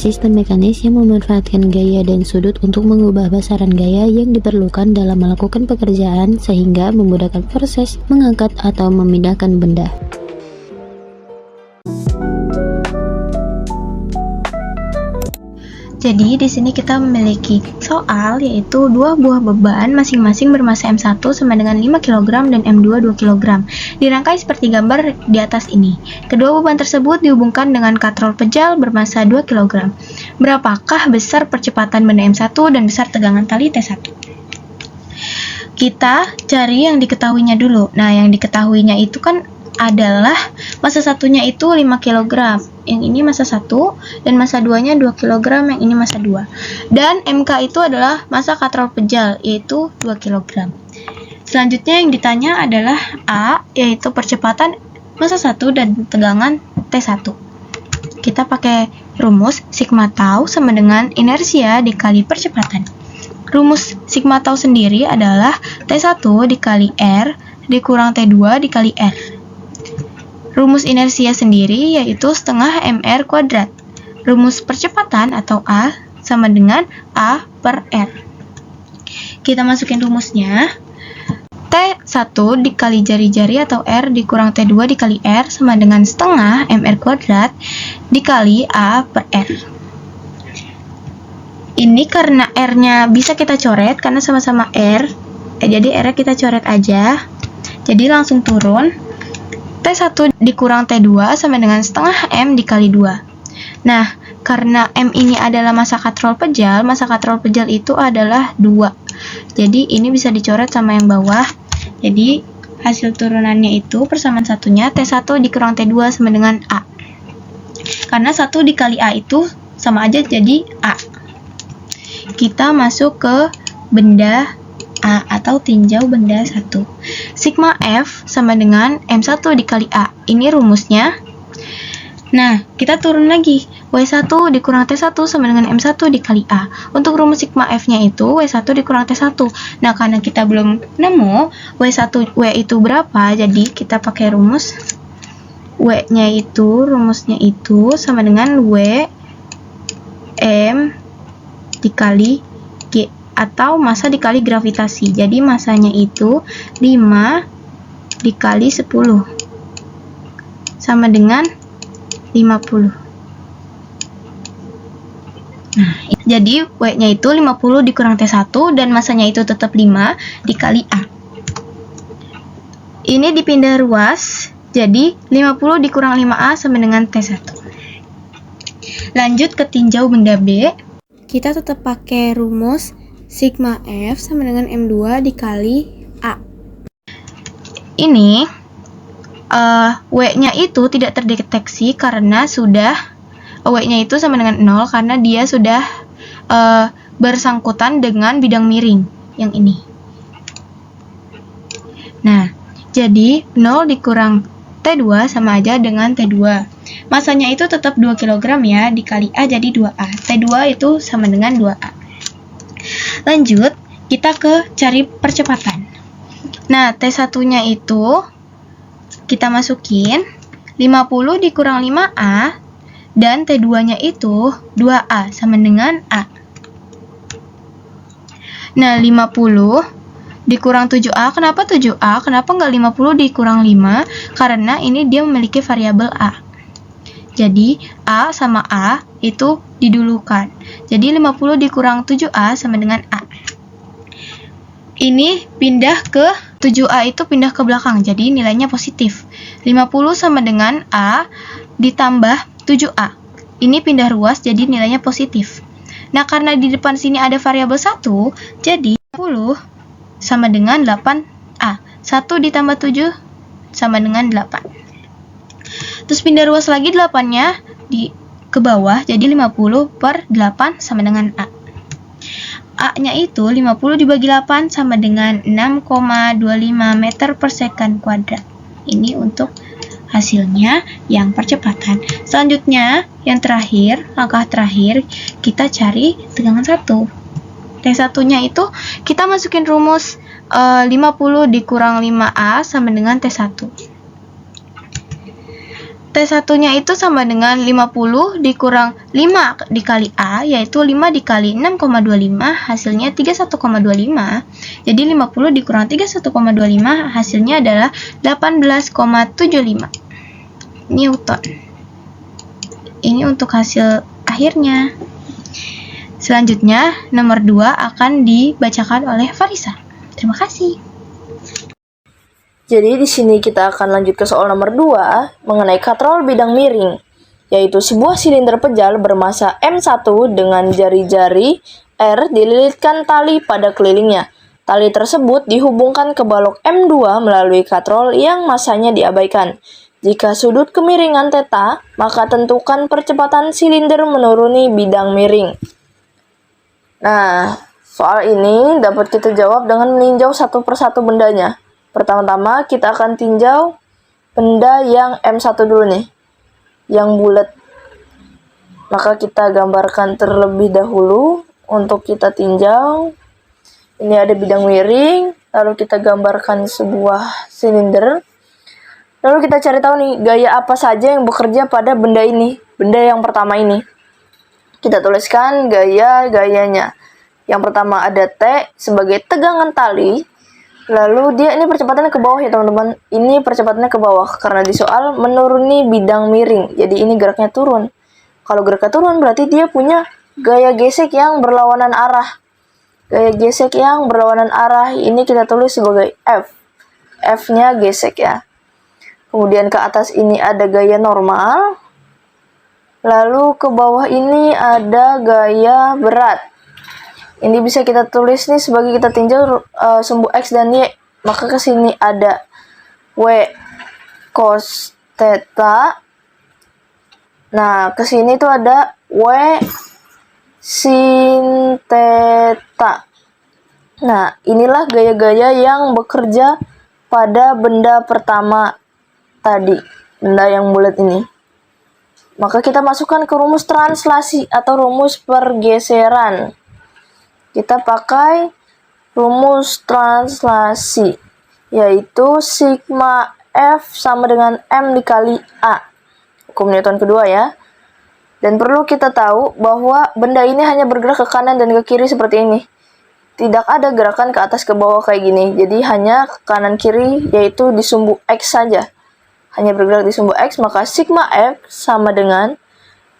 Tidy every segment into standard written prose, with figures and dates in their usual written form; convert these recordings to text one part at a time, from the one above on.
sistem mekanis yang memanfaatkan gaya dan sudut untuk mengubah besaran gaya yang diperlukan dalam melakukan pekerjaan sehingga memudahkan proses mengangkat atau memindahkan benda. Jadi di sini kita memiliki soal yaitu dua buah beban masing-masing bermassa M1 sama dengan 5 kg dan M2 2 kg. Dirangkai seperti gambar di atas ini. Kedua beban tersebut dihubungkan dengan katrol pejal bermassa 2 kg. Berapakah besar percepatan benda M1 dan besar tegangan tali T1? Kita cari yang diketahuinya dulu. Nah, yang diketahuinya itu kan adalah massa satunya itu 5 kg, yang ini massa 1, dan massa 2-nya 2 kg, yang ini massa 2. Dan MK itu adalah massa katrol pejal, yaitu 2 kg. Selanjutnya yang ditanya adalah A, yaitu percepatan massa 1 dan tegangan T1. Kita pakai rumus sigma tau sama dengan inersia dikali percepatan. Rumus sigma tau sendiri adalah T1 dikali R dikurang T2 dikali R. Rumus inersia sendiri yaitu setengah mr kuadrat. Rumus percepatan atau A sama dengan A per R. Kita masukin rumusnya. T1 dikali jari-jari atau R dikurang T2 dikali R sama dengan setengah mr kuadrat dikali A per R. Ini karena R-nya bisa kita coret karena sama-sama R. Jadi R-nya kita coret aja. Jadi langsung turun. T1 dikurang T2 sama dengan setengah M dikali 2. Nah, karena M ini adalah massa katrol pejal itu adalah 2. Jadi, ini bisa dicoret sama yang bawah. Jadi, hasil turunannya itu persamaan satunya T1 dikurang T2 sama dengan A. Karena 1 dikali A itu sama aja jadi A. Kita masuk ke benda A atau tinjau benda 1. Sigma F sama dengan M1 dikali A. Ini rumusnya. Nah, kita turun lagi. W1 dikurang T1 sama dengan M1 dikali A. Untuk rumus sigma F-nya itu W1 dikurang T1. Nah, karena kita belum nemu W itu berapa, jadi kita pakai rumus W-nya itu, rumusnya itu sama dengan W M dikali G atau massa dikali gravitasi. Jadi massanya itu 5 dikali 10 sama dengan 50. Nah, jadi W-nya itu 50 dikurang T1 dan massanya itu tetap 5 dikali A. Ini dipindah ruas, jadi 50 dikurang 5A sama dengan T1. Lanjut ke tinjau benda B. Kita tetap pakai rumus sigma F sama dengan M2 dikali A. Ini W-nya itu tidak terdeteksi karena sudah W-nya itu sama dengan 0 karena dia sudah bersangkutan dengan bidang miring yang ini. Nah, jadi 0 dikurang T2 sama aja dengan T2. Masanya itu tetap 2 kg ya, dikali A jadi 2A. T2 itu sama dengan 2A. Lanjut, kita ke cari percepatan. Nah, T1-nya itu kita masukin 50 dikurang 5A dan T2-nya itu 2A sama dengan A. Nah, 50 dikurang 7A. Kenapa 7A? Kenapa nggak 50 dikurang 5? Karena ini dia memiliki variabel A. Jadi, A sama A itu didulukan. Jadi, 50 dikurang 7A sama dengan A. Ini pindah ke 7A itu pindah ke belakang. Jadi, nilainya positif. 50 sama dengan A ditambah 7A. Ini pindah ruas, jadi nilainya positif. Nah, karena di depan sini ada variabel 1, jadi 10 sama dengan 8A. 1 ditambah 7 sama dengan 8. Terus pindah ruas lagi 8-nya ke bawah, jadi 50 per 8 sama dengan A. A-nya itu 50 dibagi 8 sama dengan 6,25 meter per second kuadrat. Ini untuk hasilnya yang percepatan. Selanjutnya, yang terakhir, langkah terakhir, kita cari tegangan 1. T1-nya itu kita masukin rumus 50 dikurang 5A sama dengan T1. T1-nya itu sama dengan 50 dikurang 5 dikali A, yaitu 5 dikali 6,25, hasilnya 31,25. Jadi 50 dikurang 31,25, hasilnya adalah 18,75 Newton. Ini untuk hasil akhirnya. Selanjutnya, nomor 2 akan dibacakan oleh Farisa. Terima kasih. Jadi di sini kita akan lanjut ke soal nomor 2 mengenai katrol bidang miring, yaitu sebuah silinder pejal bermassa M1 dengan jari-jari R dililitkan tali pada kelilingnya. Tali tersebut dihubungkan ke balok M2 melalui katrol yang massanya diabaikan. Jika sudut kemiringan theta, maka tentukan percepatan silinder menuruni bidang miring. Nah, soal ini dapat kita jawab dengan meninjau satu persatu bendanya. Pertama-tama kita akan tinjau benda yang M1 dulu nih, yang bulat. Maka kita gambarkan terlebih dahulu untuk kita tinjau. Ini ada bidang miring, lalu kita gambarkan sebuah silinder. Lalu kita cari tahu nih, gaya apa saja yang bekerja pada benda ini, benda yang pertama ini. Kita tuliskan gaya-gayanya. Yang pertama ada T sebagai tegangan tali. Lalu dia ini percepatannya ke bawah ya teman-teman. Ini percepatannya ke bawah karena di soal menuruni bidang miring. Jadi ini geraknya turun. Kalau geraknya turun berarti dia punya gaya gesek yang berlawanan arah. Gaya gesek yang berlawanan arah ini kita tulis sebagai F. F-nya gesek ya. Kemudian ke atas ini ada gaya normal. Lalu ke bawah ini ada gaya berat. Ini bisa kita tulis nih sebagai kita tinjau sumbu X dan Y. Maka ke sini ada W cos theta. Nah, ke sini tuh ada W sin theta. Nah, inilah gaya-gaya yang bekerja pada benda pertama tadi, benda yang bulat ini. Maka kita masukkan ke rumus translasi atau rumus pergeseran. Kita pakai rumus translasi, yaitu sigma F sama dengan M dikali A. Hukum Newton kedua ya. Dan perlu kita tahu bahwa benda ini hanya bergerak ke kanan dan ke kiri seperti ini. Tidak ada gerakan ke atas ke bawah kayak gini. Jadi hanya ke kanan kiri, yaitu di sumbu X saja. Hanya bergerak di sumbu X, maka sigma F sama dengan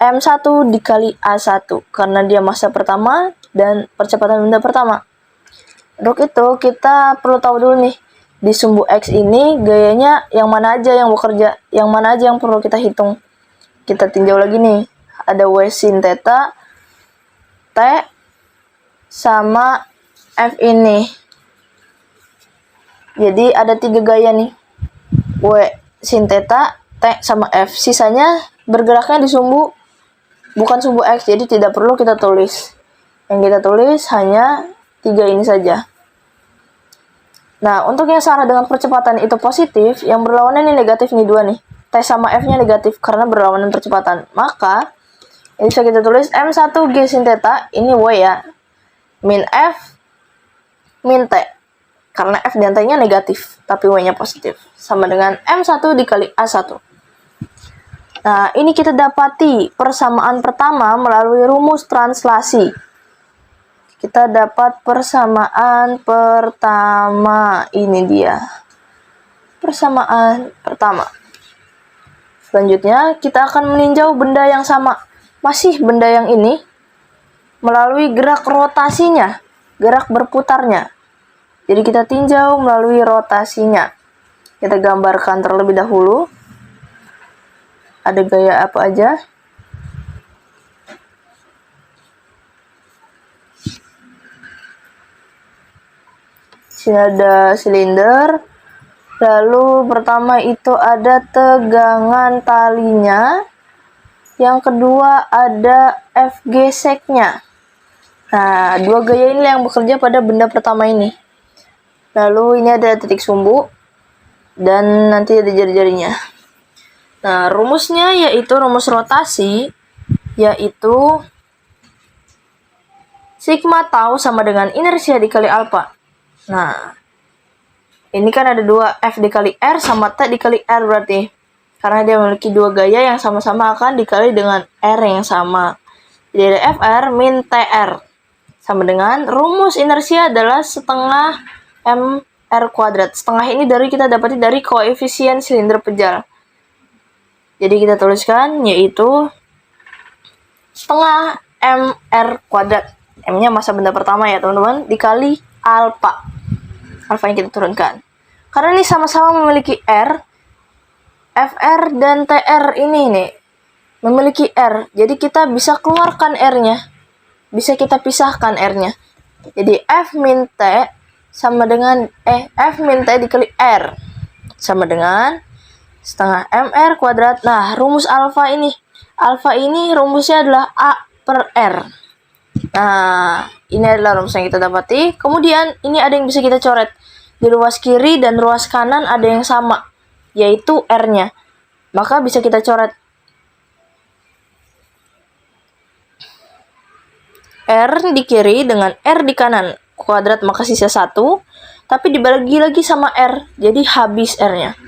M1 dikali A1. Karena dia massa pertama dan percepatan benda pertama. Untuk itu kita perlu tahu dulu nih, di sumbu X ini gayanya yang mana aja yang bekerja, yang mana aja yang perlu kita hitung. Kita tinjau lagi nih, ada W sin theta, T, sama F ini. Jadi ada 3 gaya nih, W sin theta, T, sama F. Sisanya bergeraknya di sumbu, bukan sumbu X, jadi tidak perlu kita tulis. Yang kita tulis hanya 3 ini saja. Nah, untuk yang searah dengan percepatan itu positif, yang berlawanan ini negatif nih 2 nih. T sama F-nya negatif karena berlawanan percepatan. Maka, ini bisa kita tulis M1 G sin theta, ini W ya. Min F, min T. Karena F dan T-nya negatif, tapi W-nya positif. Sama dengan M1 dikali A1. Nah, ini kita dapati persamaan pertama melalui rumus translasi. Kita dapat persamaan pertama, ini dia. Persamaan pertama. Selanjutnya, kita akan meninjau benda yang sama. Masih benda yang ini, melalui gerak rotasinya, gerak berputarnya. Jadi kita tinjau melalui rotasinya. Kita gambarkan terlebih dahulu. Ada gaya apa aja? Sini ada silinder. Lalu pertama itu ada tegangan talinya. Yang kedua ada F geseknya. Nah, 2 gaya ini yang bekerja pada benda pertama ini. Lalu ini ada titik sumbu. Dan nanti ada jari-jarinya. Nah, rumusnya yaitu rumus rotasi. Yaitu sigma tau sama dengan inersia dikali alfa. Nah, ini kan ada 2 F dikali R sama T dikali R berarti. karena dia memiliki dua gaya yang sama-sama akan dikali dengan R yang sama. Jadi ada FR min TR sama dengan rumus inersia adalah setengah MR kuadrat. Setengah ini kita dapati dari koefisien silinder pejal. Jadi kita tuliskan yaitu setengah MR kuadrat. M-nya massa benda pertama ya teman-teman, dikali alfa. Alfa yang kita turunkan. Karena ini sama-sama memiliki R, FR dan TR ini nih memiliki R. Jadi kita bisa keluarkan R-nya. Bisa kita pisahkan R-nya. Jadi F min T sama dengan F min T dikali R sama dengan setengah MR kuadrat. Nah, rumus alfa ini rumusnya adalah A per R. Nah, ini adalah rumus yang kita dapati. Kemudian ini ada yang bisa kita coret. Di ruas kiri dan ruas kanan ada yang sama, yaitu R-nya. Maka bisa kita coret. R di kiri dengan R di kanan. Kuadrat maka sisa 1. Tapi dibagi lagi sama R. Jadi habis R-nya.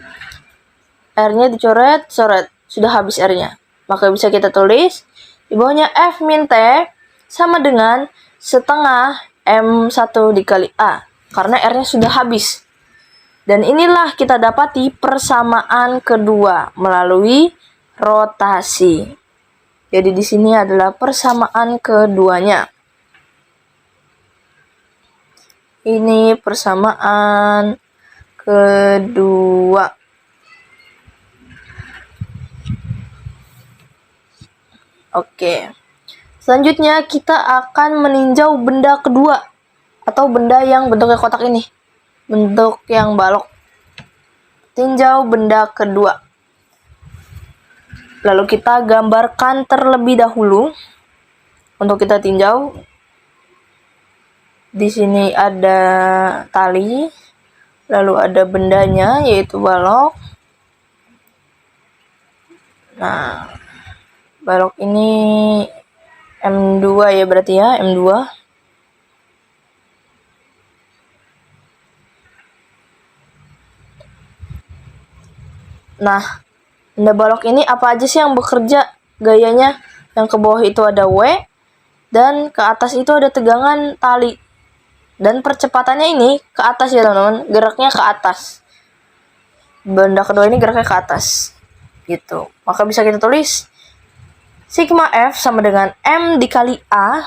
R-nya dicoret, sudah habis R-nya. Maka bisa kita tulis di bawahnya F min T sama dengan setengah M1 dikali A. Karena R-nya sudah habis. Dan inilah kita dapati persamaan kedua melalui rotasi. Jadi di sini adalah persamaan keduanya. Ini persamaan kedua. Oke. Selanjutnya kita akan meninjau benda kedua. Atau benda yang bentuknya kotak ini. Bentuk yang balok. Tinjau benda kedua. Lalu kita gambarkan terlebih dahulu. Untuk kita tinjau. Di sini ada tali. Lalu ada bendanya yaitu balok. Nah, balok ini M2 ya berarti ya, M2. Nah, benda balok ini apa aja sih yang bekerja gayanya? Yang ke bawah itu ada W, dan ke atas itu ada tegangan tali. Dan percepatannya ini ke atas ya teman-teman, geraknya ke atas. Benda kedua ini geraknya ke atas. Gitu. Maka bisa kita tulis sigma F sama dengan M dikali A.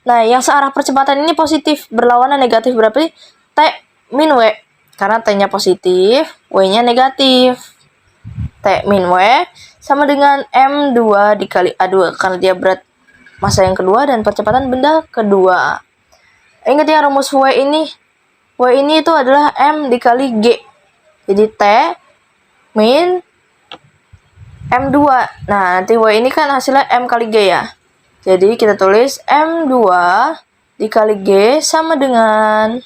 Nah, yang searah percepatan ini positif, berlawanan negatif, berarti T min W. Karena T-nya positif, W-nya negatif. T min W sama dengan M2 dikali A2 karena dia berat massa yang kedua dan percepatan benda kedua. Ingat ya rumus W ini itu adalah M dikali G. Jadi T min M2. Nah, nanti W ini kan hasilnya M kali G ya. Jadi kita tulis M2 dikali G sama dengan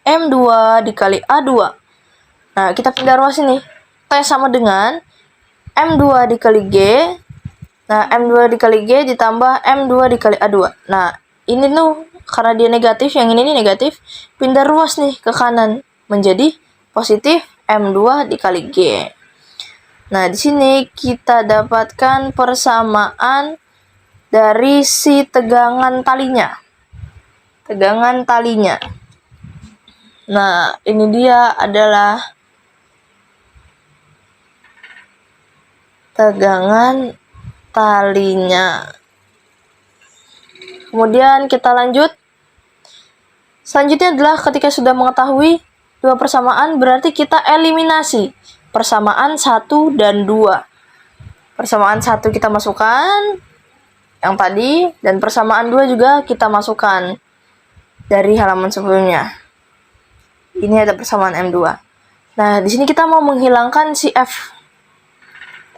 M2 dikali A2. Nah, kita pindah ruas ini. T sama dengan M2 dikali G. Nah, M2 dikali G ditambah M2 dikali A2. Nah, ini tuh karena dia negatif, yang ini negatif, pindah ruas nih ke kanan menjadi positif M2 dikali G. Nah, di sini kita dapatkan persamaan dari si tegangan talinya. Tegangan talinya. Nah, ini dia adalah tegangan talinya. Kemudian kita lanjut. Selanjutnya adalah ketika sudah mengetahui dua persamaan, berarti kita eliminasi persamaan 1 dan 2. Persamaan 1 kita masukkan yang tadi, dan persamaan 2 juga kita masukkan dari halaman sebelumnya. Ini ada persamaan M2. Nah, di sini kita mau menghilangkan si F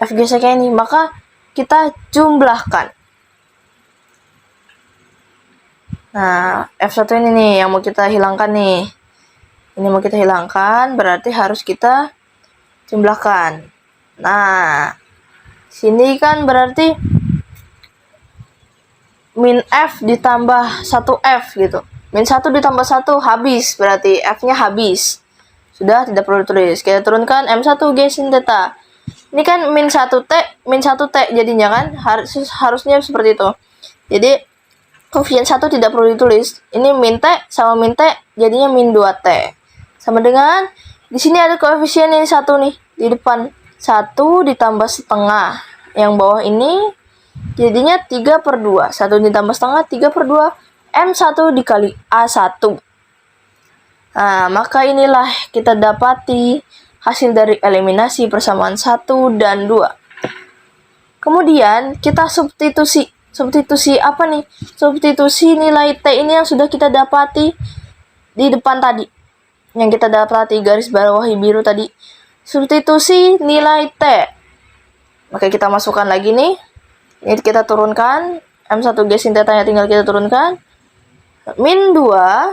geseknya ini, maka kita jumlahkan. Nah, F1 ini nih yang mau kita hilangkan nih. Ini mau kita hilangkan, berarti harus kita jumlahkan. Nah, sini kan berarti min F ditambah 1F gitu. Min 1 ditambah 1 habis, berarti F-nya habis. Sudah, tidak perlu tulis. Kita turunkan M1 G sin theta. Ini kan min 1T, jadinya kan harusnya seperti itu. Jadi koefisien 1 tidak perlu ditulis. Ini min T sama min T jadinya min 2T. Sama dengan di sini ada koefisien ini 1 nih di depan. 1 ditambah setengah. Yang bawah ini jadinya 3/2. 1 ditambah setengah 3/2 M1 dikali A1. Nah, maka inilah kita dapati hasil dari eliminasi persamaan 1 dan 2. Kemudian kita substitusi. Substitusi apa nih? Substitusi nilai T ini yang sudah kita dapati di depan tadi. Yang kita dapati garis bawahi biru tadi. Substitusi nilai T. Maka kita masukkan lagi nih. Ini kita turunkan. M1G sin tetanya tinggal kita turunkan. Min 2.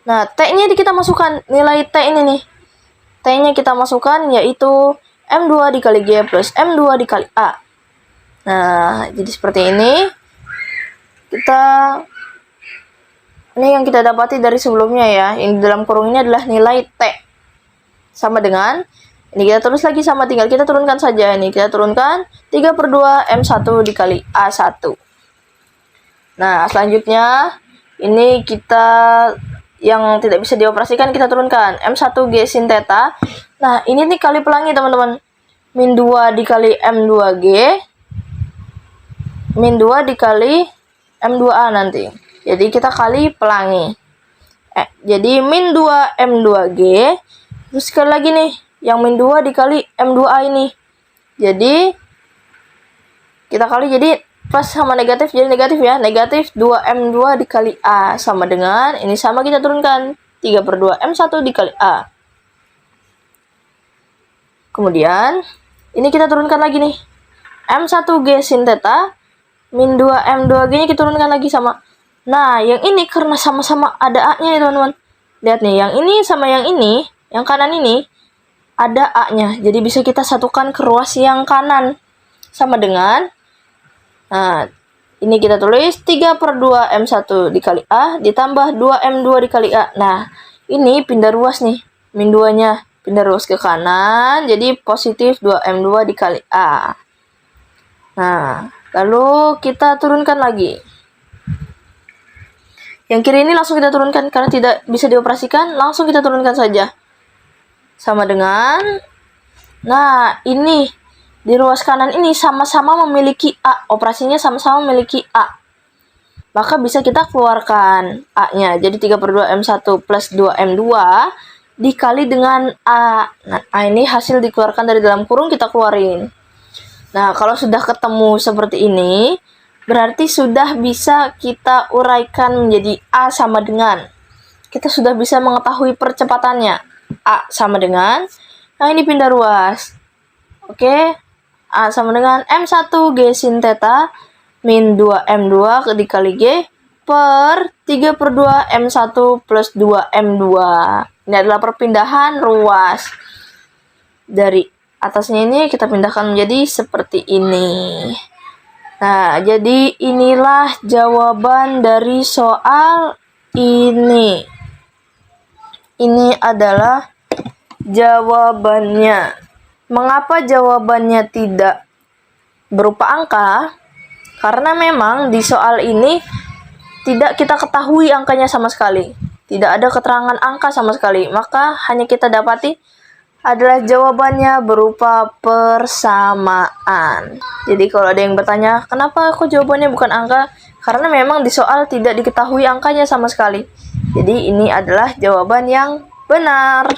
Nah, T-nya kita masukkan. Nilai T ini nih. T-nya kita masukkan yaitu M2 dikali G plus M2 dikali A. Nah, jadi seperti ini. Ini yang kita dapati dari sebelumnya ya. Yang di dalam kurung ini adalah nilai T. Sama dengan, ini kita tulis lagi sama, tinggal kita turunkan saja. Ini kita turunkan 3/2 M1 dikali A1. Nah, selanjutnya, ini kita yang tidak bisa dioperasikan kita turunkan M1G sin theta. Nah, ini nih kali pelangi teman-teman. Min 2 dikali M2G. Min 2 dikali M2A nanti. Jadi kita kali pelangi. Jadi min 2 M2G. Terus sekali lagi nih. Yang min 2 dikali M2A ini. Jadi kita kali jadi plus sama negatif jadi negatif ya. Negatif 2M2 dikali A sama dengan, ini sama kita turunkan 3/2 M1 dikali A. Kemudian ini kita turunkan lagi nih. M1G sin theta min 2M2G nya kita turunkan lagi sama. Nah, yang ini karena sama-sama ada A-nya ya teman-teman. Lihat nih, yang ini sama yang ini, yang kanan ini ada A-nya. Jadi bisa kita satukan ke ruas yang kanan. Sama dengan, nah, ini kita tulis 3/2 M1 dikali A ditambah 2M2 dikali A. Nah, ini pindah ruas nih. Min 2-nya pindah ruas ke kanan. Jadi positif 2M2 dikali A. Nah, lalu kita turunkan lagi. Yang kiri ini langsung kita turunkan. Karena tidak bisa dioperasikan, langsung kita turunkan saja. Sama dengan, nah, ini di ruas kanan ini sama-sama memiliki A. Operasinya sama-sama memiliki A. Maka bisa kita keluarkan A-nya. Jadi 3/2 M1 plus 2M2 dikali dengan A. Nah, ini hasil dikeluarkan dari dalam kurung kita keluarin. Nah, kalau sudah ketemu seperti ini, berarti sudah bisa kita uraikan menjadi A sama dengan. Kita sudah bisa mengetahui percepatannya. A sama dengan, nah ini pindah ruas. Oke. A sama dengan M1G sin theta min 2M2 dikali G per 3/2 M1 plus 2M2. Ini adalah perpindahan ruas. Dari atasnya ini kita pindahkan menjadi seperti ini. Nah, jadi inilah jawaban dari soal ini. Ini adalah jawabannya. Mengapa jawabannya tidak berupa angka? Karena memang di soal ini tidak kita ketahui angkanya sama sekali. Tidak ada keterangan angka sama sekali. Maka hanya kita dapati adalah jawabannya berupa persamaan. Jadi kalau ada yang bertanya, kenapa kok jawabannya bukan angka? Karena memang di soal tidak diketahui angkanya sama sekali. Jadi ini adalah jawaban yang benar.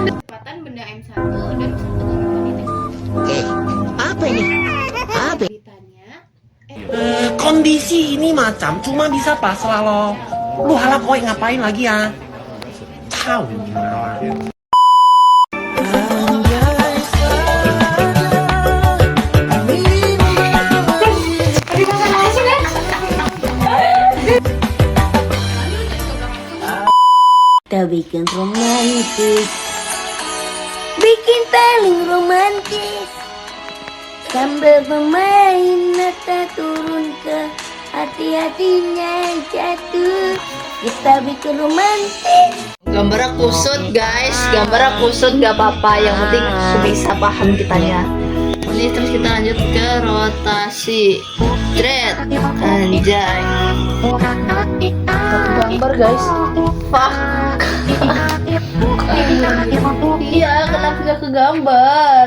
Kecepatan benda M1 dan Apa ini? Apa? ditanya Kondisi ini macam cuma bisa pasrah lo. Lu halap koi ngapain lagi ya? Tahu gimana? bikin romantis, bikin paling romantis. Sambil bermain mata turun ke hati-hatinya yang jatuh, kita bikin romantis. Gambarnya kusut guys, gambarnya kusut gak apa-apa, yang penting bisa paham kitanya. Ini terus kita lanjut ke rotasi. Thread, anjay. Satu gambar guys. Fuck. Iya, kenapa gak ke gambar?